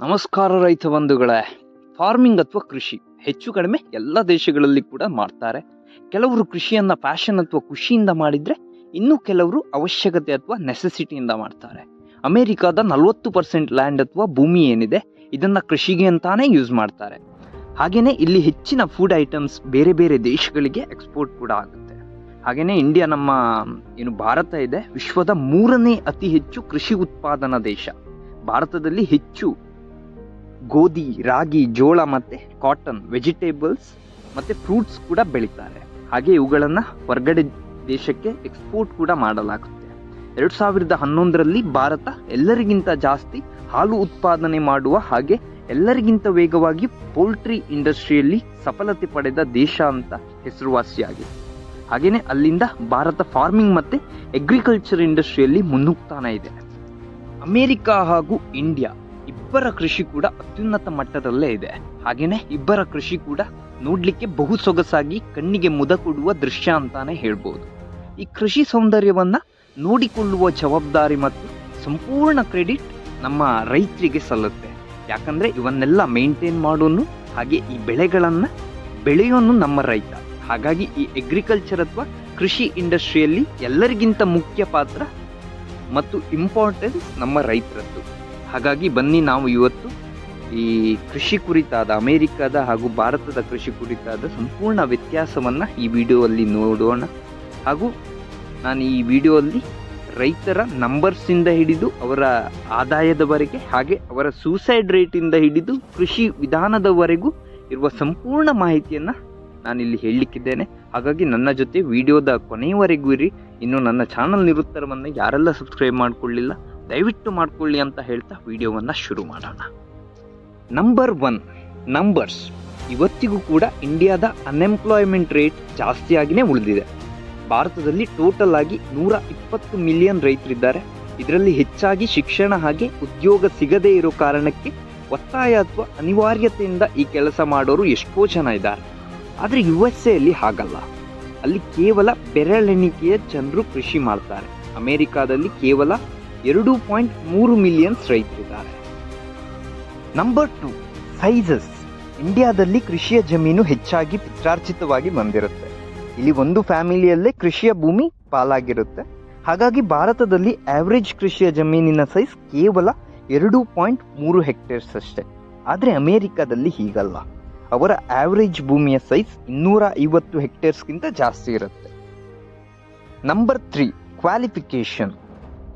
ನಮಸ್ಕಾರ ರೈತ ಬಂಧುಗಳೇ. ಫಾರ್ಮಿಂಗ್ ಅಥವಾ ಕೃಷಿ ಹೆಚ್ಚು ಕಡಿಮೆ ಎಲ್ಲ ದೇಶಗಳಲ್ಲಿ ಕೂಡ ಮಾಡ್ತಾರೆ. ಕೆಲವರು ಕೃಷಿಯನ್ನ ಪ್ಯಾಷನ್ ಅಥವಾ ಖುಷಿಯಿಂದ ಮಾಡಿದ್ರೆ, ಇನ್ನು ಕೆಲವರು ಅವಶ್ಯಕತೆ ಅಥವಾ ನೆಸೆಸಿಟಿಯಿಂದ ಮಾಡ್ತಾರೆ. ಅಮೆರಿಕಾದ 40% ಲ್ಯಾಂಡ್ ಅಥವಾ ಭೂಮಿ ಏನಿದೆ ಇದನ್ನ ಕೃಷಿಗೆ ಅಂತಾನೆ ಯೂಸ್ ಮಾಡ್ತಾರೆ. ಹಾಗೇನೆ ಇಲ್ಲಿ ಹೆಚ್ಚಿನ ಫುಡ್ ಐಟಮ್ಸ್ ಬೇರೆ ಬೇರೆ ದೇಶಗಳಿಗೆ ಎಕ್ಸ್ಪೋರ್ಟ್ ಕೂಡ ಆಗುತ್ತೆ. ಹಾಗೇನೆ ಇಂಡಿಯಾ, ನಮ್ಮ ಭಾರತ ಇದೆ, ವಿಶ್ವದ 3ನೇ ಅತಿ ಹೆಚ್ಚು ಕೃಷಿ ಉತ್ಪಾದನಾ ದೇಶ. ಭಾರತದಲ್ಲಿ ಹೆಚ್ಚು ಗೋಧಿ, ರಾಗಿ, ಜೋಳ ಮತ್ತೆ ಕಾಟನ್, ವೆಜಿಟೇಬಲ್ಸ್ ಮತ್ತೆ ಫ್ರೂಟ್ಸ್ ಕೂಡ ಬೆಳೀತಾರೆ. ಹಾಗೆ ಇವುಗಳನ್ನ ಹೊರಗಡೆ ದೇಶಕ್ಕೆ ಎಕ್ಸ್ಪೋರ್ಟ್ ಕೂಡ ಮಾಡಲಾಗುತ್ತೆ. 2011ರಲ್ಲಿ ಭಾರತ ಎಲ್ಲರಿಗಿಂತ ಜಾಸ್ತಿ ಹಾಲು ಉತ್ಪಾದನೆ ಮಾಡುವ ಹಾಗೆ ಎಲ್ಲರಿಗಿಂತ ವೇಗವಾಗಿ ಪೋಲ್ಟ್ರಿ ಇಂಡಸ್ಟ್ರಿಯಲ್ಲಿ ಸಫಲತೆ ಪಡೆದ ದೇಶ ಅಂತ ಹೆಸರುವಾಸಿಯಾಗಿದೆ. ಹಾಗೇನೆ ಅಲ್ಲಿಂದ ಭಾರತ ಫಾರ್ಮಿಂಗ್ ಮತ್ತೆ ಅಗ್ರಿಕಲ್ಚರ್ ಇಂಡಸ್ಟ್ರಿಯಲ್ಲಿ ಮುನ್ನುಗ್ತಾನೆ ಇದೆ. ಅಮೆರಿಕ ಹಾಗೂ ಇಂಡಿಯಾ ಇಬ್ಬರ ಕೃಷಿ ಕೂಡ ಅತ್ಯುನ್ನತ ಮಟ್ಟದಲ್ಲೇ ಇದೆ. ಹಾಗೇನೆ ಇಬ್ಬರ ಕೃಷಿ ಕೂಡ ನೋಡ್ಲಿಕ್ಕೆ ಬಹು ಸೊಗಸಾಗಿ ಕಣ್ಣಿಗೆ ಮುದ ಕೊಡುವ ದೃಶ್ಯ ಅಂತಾನೆ ಹೇಳ್ಬೋದು. ಈ ಕೃಷಿ ಸೌಂದರ್ಯವನ್ನ ನೋಡಿಕೊಳ್ಳುವ ಜವಾಬ್ದಾರಿ ಮತ್ತು ಸಂಪೂರ್ಣ ಕ್ರೆಡಿಟ್ ನಮ್ಮ ರೈತರಿಗೆ ಸಲ್ಲುತ್ತೆ. ಯಾಕಂದ್ರೆ ಇವನ್ನೆಲ್ಲ ಮೇಂಟೈನ್ ಮಾಡೋನು ಹಾಗೆ ಈ ಬೆಳೆಗಳನ್ನ ಬೆಳೆಯೋನು ನಮ್ಮ ರೈತ. ಹಾಗಾಗಿ ಈ ಅಗ್ರಿಕಲ್ಚರ್ ಅಥವಾ ಕೃಷಿ ಇಂಡಸ್ಟ್ರಿಯಲ್ಲಿ ಎಲ್ಲರಿಗಿಂತ ಮುಖ್ಯ ಪಾತ್ರ ಮತ್ತು ಇಂಪಾರ್ಟೆನ್ಸ್ ನಮ್ಮ ರೈತರದ್ದು. ಹಾಗಾಗಿ ಬನ್ನಿ ನಾವು ಇವತ್ತು ಈ ಕೃಷಿ ಕುರಿತಾದ ಅಮೆರಿಕದ ಹಾಗೂ ಭಾರತದ ಕೃಷಿ ಕುರಿತಾದ ಸಂಪೂರ್ಣ ವ್ಯತ್ಯಾಸವನ್ನು ಈ ವಿಡಿಯೋದಲ್ಲಿ ನೋಡೋಣ. ಹಾಗೂ ನಾನು ಈ ವಿಡಿಯೋದಲ್ಲಿ ರೈತರ ನಂಬರ್ಸಿಂದ ಹಿಡಿದು ಅವರ ಆದಾಯದವರೆಗೆ, ಹಾಗೆ ಅವರ ಸೂಸೈಡ್ ರೇಟಿಂದ ಹಿಡಿದು ಕೃಷಿ ವಿಧಾನದವರೆಗೂ ಇರುವ ಸಂಪೂರ್ಣ ಮಾಹಿತಿಯನ್ನು ನಾನಿಲ್ಲಿ ಹೇಳಲಿಕ್ಕಿದ್ದೇನೆ. ಹಾಗಾಗಿ ನನ್ನ ಜೊತೆ ವಿಡಿಯೋದ ಕೊನೆಯವರೆಗೂ ಇರಿ. ಇನ್ನು ನನ್ನ ಚಾನಲ್ ನಿರುತ್ತರವನ್ನು ಯಾರೆಲ್ಲ ಸಬ್ಸ್ಕ್ರೈಬ್ ಮಾಡಿಕೊಳ್ಳಿಲ್ಲ ದಯವಿಟ್ಟು ಮಾಡಿಕೊಳ್ಳಿ ಅಂತ ಹೇಳ್ತಾ ವಿಡಿಯೋವನ್ನು ಶುರು ಮಾಡೋಣ. Number 1, numbers. ಇವತ್ತಿಗೂ ಕೂಡ ಇಂಡಿಯಾದ ಅನ್ಎಂಪ್ಲಾಯ್ಮೆಂಟ್ ರೇಟ್ ಜಾಸ್ತಿಯಾಗಿಯೇ ಉಳಿದಿದೆ. ಭಾರತದಲ್ಲಿ ಟೋಟಲ್ ಆಗಿ 120 ಮಿಲಿಯನ್ ರೈತರಿದ್ದಾರೆ. ಇದರಲ್ಲಿ ಹೆಚ್ಚಾಗಿ ಶಿಕ್ಷಣ ಹಾಗೆ ಉದ್ಯೋಗ ಸಿಗದೇ ಇರೋ ಕಾರಣಕ್ಕೆ ಒತ್ತಾಯ ಅಥವಾ ಅನಿವಾರ್ಯತೆಯಿಂದ ಈ ಕೆಲಸ ಮಾಡೋರು ಎಷ್ಟೋ ಜನ ಇದ್ದಾರೆ. ಆದರೆ USA ಹಾಗಲ್ಲ. ಅಲ್ಲಿ ಕೇವಲ ಬೆರಳೆಣಿಕೆಯ ಜನರು ಕೃಷಿ ಮಾಡ್ತಾರೆ. ಅಮೆರಿಕಾದಲ್ಲಿ ಕೇವಲ 2.3 ಮಿಲಿಯನ್ಸ್ ರೈತರಿದ್ದಾರೆ. Number 2, sizes. ಇಂಡಿಯಾದಲ್ಲಿ ಕೃಷಿಯ ಜಮೀನು ಹೆಚ್ಚಾಗಿ ಪಿತ್ರಾರ್ಜಿತವಾಗಿ ಬಂದಿರುತ್ತೆ. ಇಲ್ಲಿ ಒಂದು ಫ್ಯಾಮಿಲಿಯಲ್ಲೇ ಕೃಷಿಯ ಭೂಮಿ ಪಾಲಾಗಿರುತ್ತೆ. ಹಾಗಾಗಿ ಭಾರತದಲ್ಲಿ ಆವರೇಜ್ ಕೃಷಿಯ ಜಮೀನಿನ ಸೈಜ್ ಕೇವಲ 2.3 ಹೆಕ್ಟೇರ್ಸ್ ಅಷ್ಟೇ. ಆದರೆ ಅಮೆರಿಕದಲ್ಲಿ ಹೀಗಲ್ಲ. ಅವರ ಆವರೇಜ್ ಭೂಮಿಯ ಸೈಜ್ 250 ಹೆಕ್ಟೇರ್ಸ್ಗಿಂತ ಜಾಸ್ತಿ ಇರುತ್ತೆ. Number 3, qualification.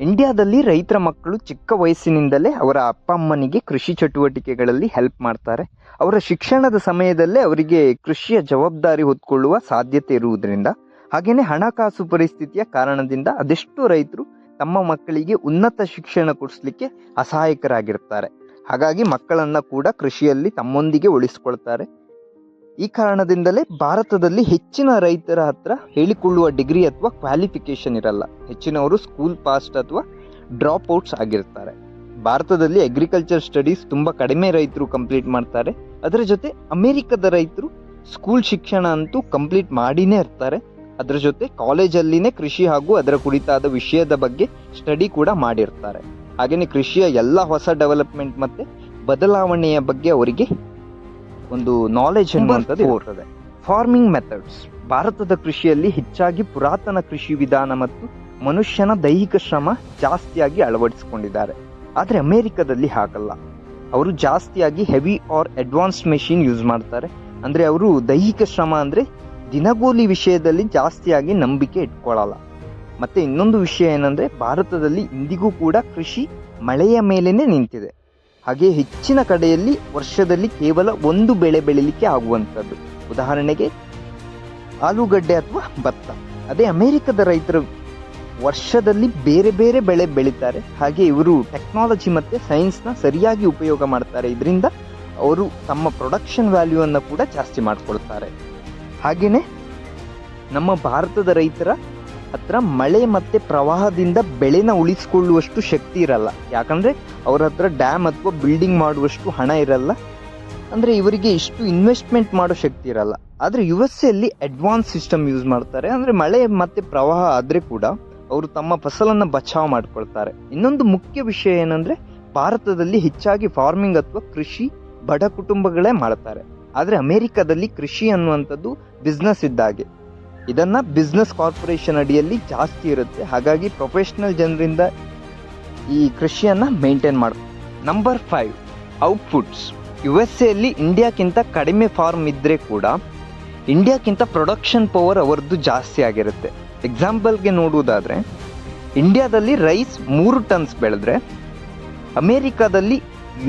ಇಂಡಿಯಾದಲ್ಲಿ ರೈತರ ಮಕ್ಕಳು ಚಿಕ್ಕ ವಯಸ್ಸಿನಿಂದಲೇ ಅವರ ಅಪ್ಪ ಅಮ್ಮನಿಗೆ ಕೃಷಿ ಚಟುವಟಿಕೆಗಳಲ್ಲಿ ಹೆಲ್ಪ್ ಮಾಡ್ತಾರೆ. ಅವರ ಶಿಕ್ಷಣದ ಸಮಯದಲ್ಲೇ ಅವರಿಗೆ ಕೃಷಿಯ ಜವಾಬ್ದಾರಿ ಹೊತ್ಕೊಳ್ಳುವ ಸಾಧ್ಯತೆ ಇರುವುದರಿಂದ, ಹಾಗೆಯೇ ಹಣಕಾಸು ಪರಿಸ್ಥಿತಿಯ ಕಾರಣದಿಂದ ಅದೆಷ್ಟೋ ರೈತರು ತಮ್ಮ ಮಕ್ಕಳಿಗೆ ಉನ್ನತ ಶಿಕ್ಷಣ ಕೊಡಿಸ್ಲಿಕ್ಕೆ ಅಸಹಾಯಕರಾಗಿರ್ತಾರೆ. ಹಾಗಾಗಿ ಮಕ್ಕಳನ್ನ ಕೂಡ ಕೃಷಿಯಲ್ಲಿ ತಮ್ಮೊಂದಿಗೆ ಉಳಿಸ್ಕೊಳ್ತಾರೆ. ಈ ಕಾರಣದಿಂದಲೇ ಭಾರತದಲ್ಲಿ ಹೆಚ್ಚಿನ ರೈತರ ಹತ್ರ ಹೇಳಿಕೊಳ್ಳುವ ಡಿಗ್ರಿ ಅಥವಾ ಕ್ವಾಲಿಫಿಕೇಶನ್ ಇರಲ್ಲ. ಹೆಚ್ಚಿನವರು ಸ್ಕೂಲ್ ಪಾಸ್ಟ್ ಅಥವಾ ಡ್ರಾಪ್ ಔಟ್ಸ್ ಆಗಿರ್ತಾರೆ. ಭಾರತದಲ್ಲಿ ಅಗ್ರಿಕಲ್ಚರ್ ಸ್ಟಡೀಸ್ ತುಂಬಾ ಕಡಿಮೆ ರೈತರು ಕಂಪ್ಲೀಟ್ ಮಾಡ್ತಾರೆ. ಅದರ ಜೊತೆ ಅಮೆರಿಕದ ರೈತರು ಸ್ಕೂಲ್ ಶಿಕ್ಷಣ ಅಂತೂ ಕಂಪ್ಲೀಟ್ ಮಾಡಿನೇ ಇರ್ತಾರೆ. ಅದರ ಜೊತೆ ಕಾಲೇಜಲ್ಲಿನೇ ಕೃಷಿ ಹಾಗೂ ಅದರ ಕುರಿತಾದ ವಿಷಯದ ಬಗ್ಗೆ ಸ್ಟಡಿ ಕೂಡ ಮಾಡಿರ್ತಾರೆ. ಹಾಗೆಯೇ ಕೃಷಿಯ ಎಲ್ಲ ಹೊಸ ಡೆವಲಪ್ಮೆಂಟ್ ಮತ್ತೆ ಬದಲಾವಣೆಯ ಬಗ್ಗೆ ಅವರಿಗೆ ಒಂದು ನಾಲೆಜ್ ಅನ್ನುವಂಥದ್ದು ಇರ್ತದೆ. Farming methods. ಭಾರತದ ಕೃಷಿಯಲ್ಲಿ ಹೆಚ್ಚಾಗಿ ಪುರಾತನ ಕೃಷಿ ವಿಧಾನ ಮತ್ತು ಮನುಷ್ಯನ ದೈಹಿಕ ಶ್ರಮ ಜಾಸ್ತಿಯಾಗಿ ಅಳವಡಿಸಿಕೊಂಡಿದ್ದಾರೆ. ಆದರೆ ಅಮೆರಿಕದಲ್ಲಿ ಹಾಗಲ್ಲ. ಅವರು ಜಾಸ್ತಿಯಾಗಿ heavy or advanced machine use ಮಾಡ್ತಾರೆ. ಅಂದರೆ ಅವರು ದೈಹಿಕ ಶ್ರಮ ಅಂದರೆ ದಿನಗೂಲಿ ವಿಷಯದಲ್ಲಿ ಜಾಸ್ತಿಯಾಗಿ ನಂಬಿಕೆ ಇಟ್ಕೊಳ್ಳಲ್ಲ. ಮತ್ತೆ ಇನ್ನೊಂದು ವಿಷಯ ಏನಂದ್ರೆ, ಭಾರತದಲ್ಲಿ ಇಂದಿಗೂ ಕೂಡ ಕೃಷಿ ಮಳೆಯ ಮೇಲೇನೆ ನಿಂತಿದೆ. ಹಾಗೆ ಹೆಚ್ಚಿನ ಕಡೆಯಲ್ಲಿ ವರ್ಷದಲ್ಲಿ ಕೇವಲ ಒಂದು ಬೆಳೆ ಬೆಳಿಲಿಕ್ಕೆ ಆಗುವಂಥದ್ದು. ಉದಾಹರಣೆಗೆ ಆಲೂಗಡ್ಡೆ ಅಥವಾ ಭತ್ತ. ಅದೇ ಅಮೆರಿಕದ ರೈತರು ವರ್ಷದಲ್ಲಿ ಬೇರೆ ಬೇರೆ ಬೆಳೆ ಬೆಳೀತಾರೆ. ಹಾಗೆ ಇವರು ಟೆಕ್ನಾಲಜಿ ಮತ್ತೆ ಸೈನ್ಸ್ನ ಸರಿಯಾಗಿ ಉಪಯೋಗ ಮಾಡ್ತಾರೆ. ಇದರಿಂದ ಅವರು ತಮ್ಮ ಪ್ರೊಡಕ್ಷನ್ ವ್ಯಾಲ್ಯೂ ಅನ್ನು ಕೂಡ ಜಾಸ್ತಿ ಮಾಡ್ಕೊಳ್ತಾರೆ. ಹಾಗೇನೆ ನಮ್ಮ ಭಾರತದ ರೈತರ ಹತ್ರ ಮಳೆ ಮತ್ತೆ ಪ್ರವಾಹದಿಂದ ಬೆಳೆನ ಉಳಿಸಿಕೊಳ್ಳುವಷ್ಟು ಶಕ್ತಿ ಇರಲ್ಲ. ಯಾಕಂದ್ರೆ ಅವ್ರ ಹತ್ರ ಡ್ಯಾಮ್ ಅಥವಾ ಬಿಲ್ಡಿಂಗ್ ಮಾಡುವಷ್ಟು ಹಣ ಇರಲ್ಲ. ಅಂದ್ರೆ ಇವರಿಗೆ ಇಷ್ಟು ಇನ್ವೆಸ್ಟ್ಮೆಂಟ್ ಮಾಡೋ ಶಕ್ತಿ ಇರಲ್ಲ. ಆದ್ರೆ USA ಅಡ್ವಾನ್ಸ್ ಸಿಸ್ಟಮ್ ಯೂಸ್ ಮಾಡ್ತಾರೆ. ಅಂದ್ರೆ ಮಳೆ ಮತ್ತೆ ಪ್ರವಾಹ ಆದ್ರೆ ಕೂಡ ಅವರು ತಮ್ಮ ಫಸಲನ್ನ ಬಚಾವ್ ಮಾಡ್ಕೊಳ್ತಾರೆ. ಇನ್ನೊಂದು ಮುಖ್ಯ ವಿಷಯ ಏನಂದ್ರೆ, ಭಾರತದಲ್ಲಿ ಹೆಚ್ಚಾಗಿ ಫಾರ್ಮಿಂಗ್ ಅಥವಾ ಕೃಷಿ ಬಡ ಕುಟುಂಬಗಳೇ ಮಾಡ್ತಾರೆ. ಆದರೆ ಅಮೆರಿಕದಲ್ಲಿ ಕೃಷಿ ಅನ್ನುವಂಥದ್ದು ಬಿಸ್ನೆಸ್ ಇದ್ದಾಗೆ. ಇದನ್ನು ಬಿಸ್ನೆಸ್ ಕಾರ್ಪೊರೇಷನ್ ಅಡಿಯಲ್ಲಿ ಜಾಸ್ತಿ ಇರುತ್ತೆ. ಹಾಗಾಗಿ ಪ್ರೊಫೆಷ್ನಲ್ ಜನರಿಂದ ಈ ಕೃಷಿಯನ್ನು ಮೇಂಟೈನ್ ಮಾಡ್ತಾರೆ. Number 5, outputs. USA ಅಲ್ಲಿ ಇಂಡಿಯಾಕ್ಕಿಂತ ಕಡಿಮೆ ಫಾರ್ಮ್ ಇದ್ದರೆ ಕೂಡ ಇಂಡಿಯಾಕ್ಕಿಂತ ಪ್ರೊಡಕ್ಷನ್ ಪವರ್ ಅವರದ್ದು ಜಾಸ್ತಿ ಆಗಿರುತ್ತೆ. ಎಕ್ಸಾಂಪಲ್ಗೆ ನೋಡುವುದಾದರೆ ಇಂಡಿಯಾದಲ್ಲಿ ರೈಸ್ 3 ಟನ್ಸ್ ಬೆಳೆದ್ರೆ ಅಮೇರಿಕಾದಲ್ಲಿ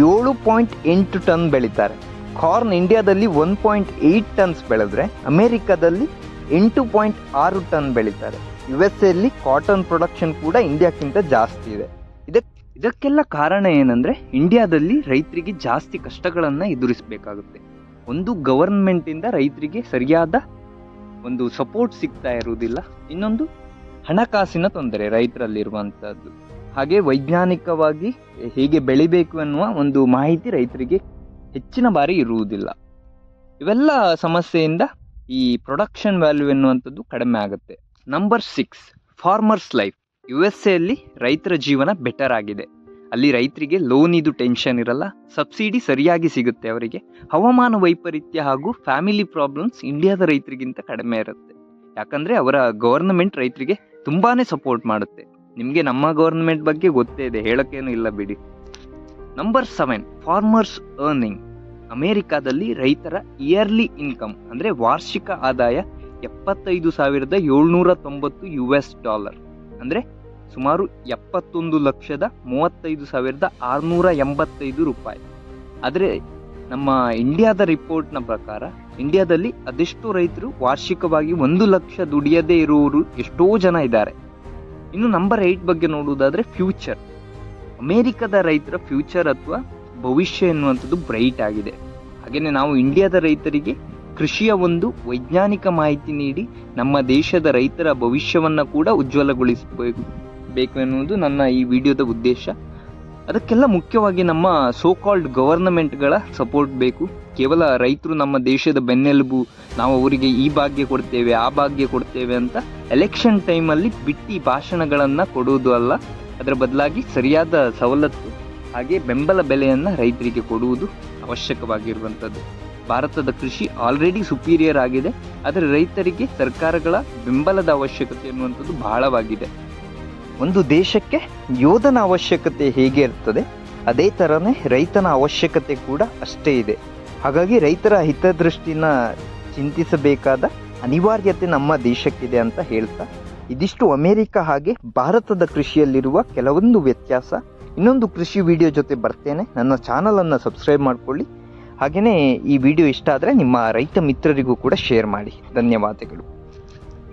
7.8 ಟನ್ ಬೆಳೀತಾರೆ. ಕಾರ್ನ್ ಇಂಡಿಯಾದಲ್ಲಿ 1.8 ಟನ್ಸ್ ಬೆಳೆದ್ರೆ ಅಮೇರಿಕಾದಲ್ಲಿ 8.6 ಟನ್ ಬೆಳೀತಾರೆ. USA ಅಲ್ಲಿ ಕಾಟನ್ ಪ್ರೊಡಕ್ಷನ್ ಕೂಡ ಇಂಡಿಯಾಕ್ಕಿಂತ ಜಾಸ್ತಿ ಇದೆ. ಇದಕ್ಕೆಲ್ಲ ಕಾರಣ ಏನಂದರೆ ಇಂಡಿಯಾದಲ್ಲಿ ರೈತರಿಗೆ ಜಾಸ್ತಿ ಕಷ್ಟಗಳನ್ನು ಎದುರಿಸಬೇಕಾಗುತ್ತೆ. ಒಂದು ಗವರ್ನ್ಮೆಂಟಿಂದ ರೈತರಿಗೆ ಸರಿಯಾದ ಒಂದು ಸಪೋರ್ಟ್ ಸಿಗ್ತಾ ಇರುವುದಿಲ್ಲ. ಇನ್ನೊಂದು ಹಣಕಾಸಿನ ತೊಂದರೆ ರೈತರಲ್ಲಿರುವಂಥದ್ದು. ಹಾಗೆ ವೈಜ್ಞಾನಿಕವಾಗಿ ಹೇಗೆ ಬೆಳಿಬೇಕು ಎನ್ನುವ ಒಂದು ಮಾಹಿತಿ ರೈತರಿಗೆ ಹೆಚ್ಚಿನ ಬಾರಿ ಇರುವುದಿಲ್ಲ. ಇವೆಲ್ಲ ಸಮಸ್ಯೆಯಿಂದ ಈ ಪ್ರೊಡಕ್ಷನ್ ವ್ಯಾಲ್ಯೂ ಎನ್ನುವಂಥದ್ದು ಕಡಿಮೆ ಆಗುತ್ತೆ. Number 6, farmers life. USA ಅಲ್ಲಿ ರೈತರ ಜೀವನ ಬೆಟರ್ ಆಗಿದೆ. ಅಲ್ಲಿ ರೈತರಿಗೆ ಲೋನ್ ಇದು ಟೆನ್ಷನ್ ಇರಲ್ಲ, ಸಬ್ಸಿಡಿ ಸರಿಯಾಗಿ ಸಿಗುತ್ತೆ ಅವರಿಗೆ. ಹವಾಮಾನ ವೈಪರೀತ್ಯ ಹಾಗೂ ಫ್ಯಾಮಿಲಿ ಪ್ರಾಬ್ಲಮ್ಸ್ ಇಂಡಿಯಾದ ರೈತರಿಗಿಂತ ಕಡಿಮೆ ಇರುತ್ತೆ. ಯಾಕಂದರೆ ಅವರ ಗವರ್ನಮೆಂಟ್ ರೈತರಿಗೆ ತುಂಬಾ ಸಪೋರ್ಟ್ ಮಾಡುತ್ತೆ. ನಿಮಗೆ ನಮ್ಮ ಗವರ್ನಮೆಂಟ್ ಬಗ್ಗೆ ಗೊತ್ತೇ ಇದೆ, ಹೇಳೋಕ್ಕೇನು ಇಲ್ಲ ಬಿಡಿ. Number 7, farmers earning. ಅಮೇರಿಕಾದಲ್ಲಿ ರೈತರ ಇಯರ್ಲಿ ಇನ್ಕಮ್ ಅಂದರೆ ವಾರ್ಷಿಕ ಆದಾಯ $75,790 ಅಂದರೆ ಸುಮಾರು 71,35,685 ರೂಪಾಯಿ. ಆದರೆ ನಮ್ಮ ಇಂಡಿಯಾದ ರಿಪೋರ್ಟ್ನ ಪ್ರಕಾರ ಇಂಡಿಯಾದಲ್ಲಿ ಅದೆಷ್ಟೋ ರೈತರು ವಾರ್ಷಿಕವಾಗಿ 1 ಲಕ್ಷ ದುಡಿಯದೇ ಇರುವವರು ಎಷ್ಟೋ ಜನ ಇದ್ದಾರೆ. ಇನ್ನು ನಂಬರ್ 8 ಬಗ್ಗೆ ನೋಡುವುದಾದರೆ ಫ್ಯೂಚರ್. ಅಮೇರಿಕದ ರೈತರ ಫ್ಯೂಚರ್ ಅಥವಾ ಭವಿಷ್ಯ ಎನ್ನುವಂಥದ್ದು ಬ್ರೈಟ್ ಆಗಿದೆ. ಹಾಗೆಯೇ ನಾವು ಇಂಡಿಯಾದ ರೈತರಿಗೆ ಕೃಷಿಯ ಒಂದು ವೈಜ್ಞಾನಿಕ ಮಾಹಿತಿ ನೀಡಿ ನಮ್ಮ ದೇಶದ ರೈತರ ಭವಿಷ್ಯವನ್ನು ಕೂಡ ಉಜ್ವಲಗೊಳಿಸಬೇಕು ಎನ್ನುವುದು ನನ್ನ ಈ ವಿಡಿಯೋದ ಉದ್ದೇಶ. ಅದಕ್ಕೆಲ್ಲ ಮುಖ್ಯವಾಗಿ ನಮ್ಮ ಸೋ ಕಾಲ್ಡ್ ಗವರ್ನಮೆಂಟ್ಗಳ ಸಪೋರ್ಟ್ ಬೇಕು. ಕೇವಲ ರೈತರು ನಮ್ಮ ದೇಶದ ಬೆನ್ನೆಲುಬು, ನಾವು ಅವರಿಗೆ ಈ ಭಾಗ್ಯ ಕೊಡ್ತೇವೆ ಆ ಭಾಗ್ಯ ಕೊಡ್ತೇವೆ ಅಂತ ಎಲೆಕ್ಷನ್ ಟೈಮಲ್ಲಿ ಬಿಟ್ಟು ಭಾಷಣಗಳನ್ನು ಕೊಡುವುದು ಅಲ್ಲ. ಅದರ ಬದಲಾಗಿ ಸರಿಯಾದ ಸವಲತ್ತು ಹಾಗೆ ಬೆಂಬಲ ಬೆಲೆಯನ್ನು ರೈತರಿಗೆ ಕೊಡುವುದು ಅವಶ್ಯಕವಾಗಿರುವಂಥದ್ದು. ಭಾರತದ ಕೃಷಿ ಆಲ್ರೆಡಿ ಸುಪೀರಿಯರ್ ಆಗಿದೆ, ಆದರೆ ರೈತರಿಗೆ ಸರ್ಕಾರಗಳ ಬೆಂಬಲದ ಅವಶ್ಯಕತೆ ಎನ್ನುವಂಥದ್ದು ಬಹಳವಾಗಿದೆ. ಒಂದು ದೇಶಕ್ಕೆ ಯೋಧನ ಅವಶ್ಯಕತೆ ಹೇಗೆ ಇರ್ತದೆ ಅದೇ ಥರನೇ ರೈತನ ಅವಶ್ಯಕತೆ ಕೂಡ ಅಷ್ಟೇ ಇದೆ. ಹಾಗಾಗಿ ರೈತರ ಹಿತದೃಷ್ಟಿನ ಚಿಂತಿಸಬೇಕಾದ ಅನಿವಾರ್ಯತೆ ನಮ್ಮ ದೇಶಕ್ಕಿದೆ ಅಂತ ಹೇಳ್ತಾ, ಇದಿಷ್ಟು ಅಮೆರಿಕ ಹಾಗೆ ಭಾರತದ ಕೃಷಿಯಲ್ಲಿರುವ ಕೆಲವೊಂದು ವ್ಯತ್ಯಾಸ. ಇನ್ನೊಂದು ಕೃಷಿ ವಿಡಿಯೋ ಜೊತೆ ಬರ್ತೇನೆ. ನನ್ನ ಚಾನಲನ್ನು ಸಬ್ಸ್ಕ್ರೈಬ್ ಮಾಡಿಕೊಳ್ಳಿ. ಹಾಗೆಯೇ ಈ ವಿಡಿಯೋ ಇಷ್ಟ ಆದರೆ ನಿಮ್ಮ ರೈತ ಮಿತ್ರರಿಗೂ ಕೂಡ ಶೇರ್ ಮಾಡಿ. ಧನ್ಯವಾದಗಳು.